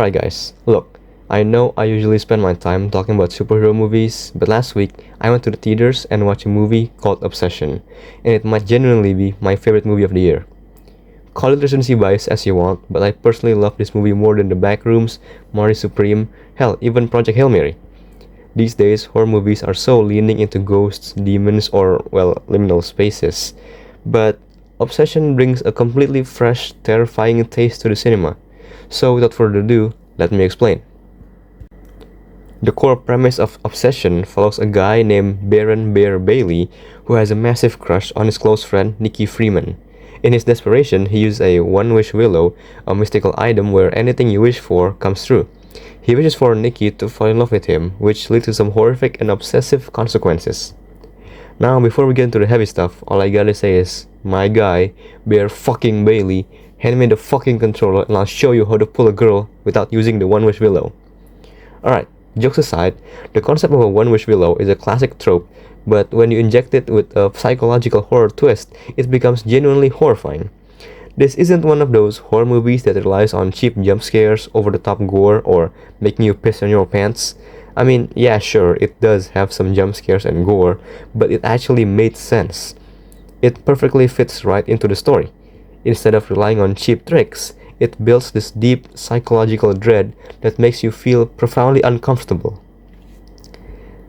Alright guys, look, I know I usually spend my time talking about superhero movies, but last week I went to the theaters and watched a movie called Obsession, and it might genuinely be my favorite movie of the year. Call it recency bias as you want, but I personally love this movie more than The Backrooms, Marty Supreme, hell, even Project Hail Mary. These days, horror movies are so leaning into ghosts, demons, or, well, liminal spaces. But Obsession brings a completely fresh, terrifying taste to the cinema. So, without further ado, let me explain. The core premise of Obsession follows a guy named Baron Bear Bailey who has a massive crush on his close friend Nikki Freeman. In his desperation, he uses a one-wish willow, a mystical item where anything you wish for comes true. He wishes for Nikki to fall in love with him, which leads to some horrific and obsessive consequences. Now, before we get into the heavy stuff, all I gotta say is, my guy, Bear fucking Bailey, hand me the fucking controller and I'll show you how to pull a girl without using the one-wish willow. Alright, jokes aside, the concept of a one-wish willow is a classic trope, but when you inject it with a psychological horror twist, it becomes genuinely horrifying. This isn't one of those horror movies that relies on cheap jump scares, over-the-top gore, or making you piss on your pants. I mean, yeah, sure, it does have some jump scares and gore, but it actually made sense. It perfectly fits right into the story. Instead of relying on cheap tricks, it builds this deep psychological dread that makes you feel profoundly uncomfortable.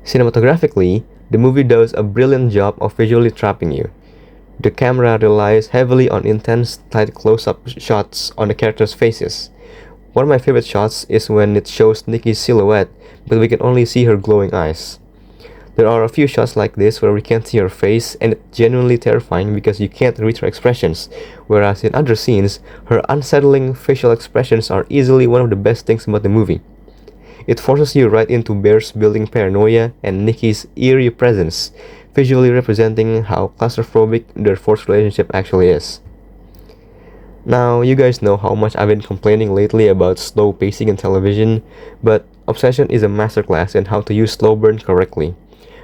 Cinematographically, the movie does a brilliant job of visually trapping you. The camera relies heavily on intense, tight close-up shots on the characters' faces. One of my favorite shots is when it shows Nikki's silhouette, but we can only see her glowing eyes. There are a few shots like this where we can't see her face, and it's genuinely terrifying because you can't read her expressions, whereas in other scenes, her unsettling facial expressions are easily one of the best things about the movie. It forces you right into Bear's building paranoia and Nikki's eerie presence, visually representing how claustrophobic their forced relationship actually is. Now, you guys know how much I've been complaining lately about slow pacing in television, but Obsession is a masterclass in how to use slow burn correctly.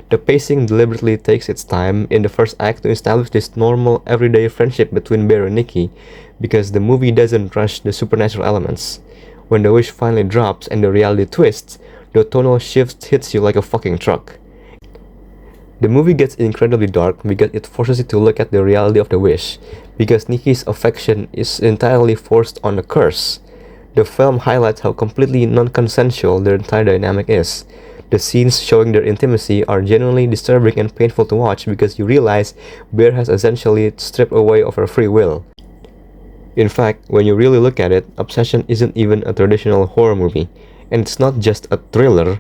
The pacing deliberately takes its time in the first act to establish this normal, everyday friendship between Bear and Nikki, because the movie doesn't rush the supernatural elements. When the wish finally drops and the reality twists, the tonal shift hits you like a fucking truck. The movie gets incredibly dark because it forces you to look at the reality of the wish, because Nikki's affection is entirely forced on the curse. The film highlights how completely non-consensual their entire dynamic is. The scenes showing their intimacy are genuinely disturbing and painful to watch because you realize Bear has essentially stripped away of her free will. In fact, when you really look at it, Obsession isn't even a traditional horror movie, and it's not just a thriller.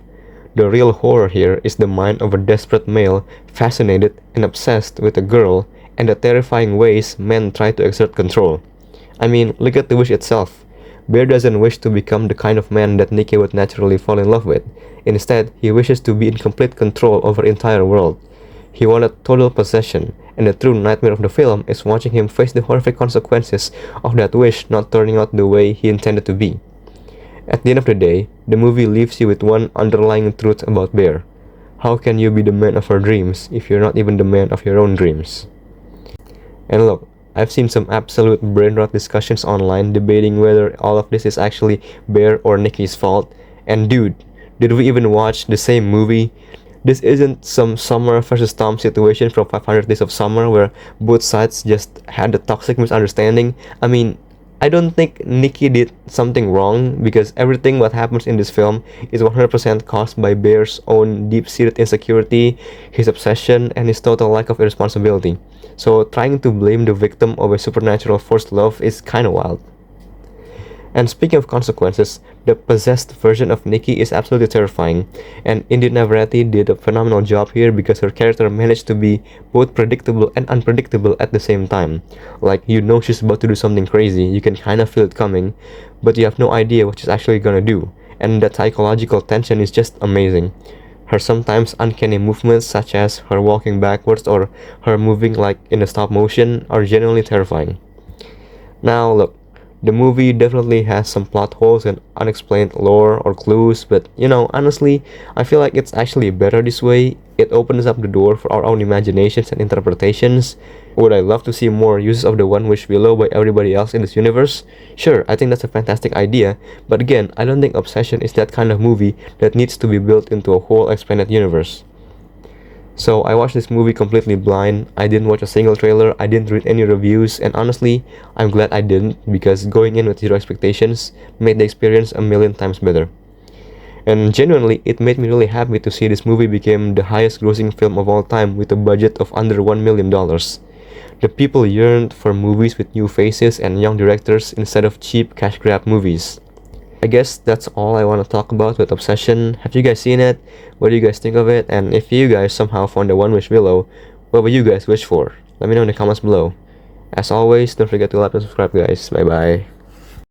The real horror here is the mind of a desperate male fascinated and obsessed with a girl and the terrifying ways men try to exert control. I mean, look at the wish itself. Bear doesn't wish to become the kind of man that Nikki would naturally fall in love with. Instead, he wishes to be in complete control over the entire world. He wanted total possession, and the true nightmare of the film is watching him face the horrific consequences of that wish not turning out the way he intended to be. At the end of the day, the movie leaves you with one underlying truth about Bear. How can you be the man of her dreams if you're not even the man of your own dreams? And look, I've seen some absolute brain-rot discussions online debating whether all of this is actually Bear or Nikki's fault. And dude, did we even watch the same movie? This isn't some Summer versus Tom situation from 500 Days of Summer where both sides just had a toxic misunderstanding. I mean, I don't think Nikki did something wrong because everything what happens in this film is 100% caused by Bear's own deep-seated insecurity, his obsession, and his total lack of irresponsibility. So trying to blame the victim of a supernatural forced love is kinda wild. And speaking of consequences, the possessed version of Nikki is absolutely terrifying, and Indy Navarrete did a phenomenal job here because her character managed to be both predictable and unpredictable at the same time. Like, you know she's about to do something crazy, you can kinda feel it coming, but you have no idea what she's actually gonna do, and that psychological tension is just amazing. Her sometimes uncanny movements, such as her walking backwards or her moving like in a stop motion, are genuinely terrifying. Now look, the movie definitely has some plot holes and unexplained lore or clues, but honestly, I feel like it's actually better this way. It opens up the door for our own imaginations and interpretations. Would I love to see more uses of the One Wish Willow by everybody else in this universe? Sure, I think that's a fantastic idea, but again, I don't think Obsession is that kind of movie that needs to be built into a whole expanded universe. So I watched this movie completely blind. I didn't watch a single trailer, I didn't read any reviews, and honestly, I'm glad I didn't, because going in with zero expectations made the experience a million times better. And genuinely, it made me really happy to see this movie became the highest grossing film of all time with a budget of under $1 million. The people yearned for movies with new faces and young directors instead of cheap cash grab movies. I guess that's all I want to talk about with Obsession. Have you guys seen it? What do you guys think of it? And if you guys somehow found the One Wish Willow, what would you guys wish for? Let me know in the comments below. As always, don't forget to like and subscribe, guys. Bye bye.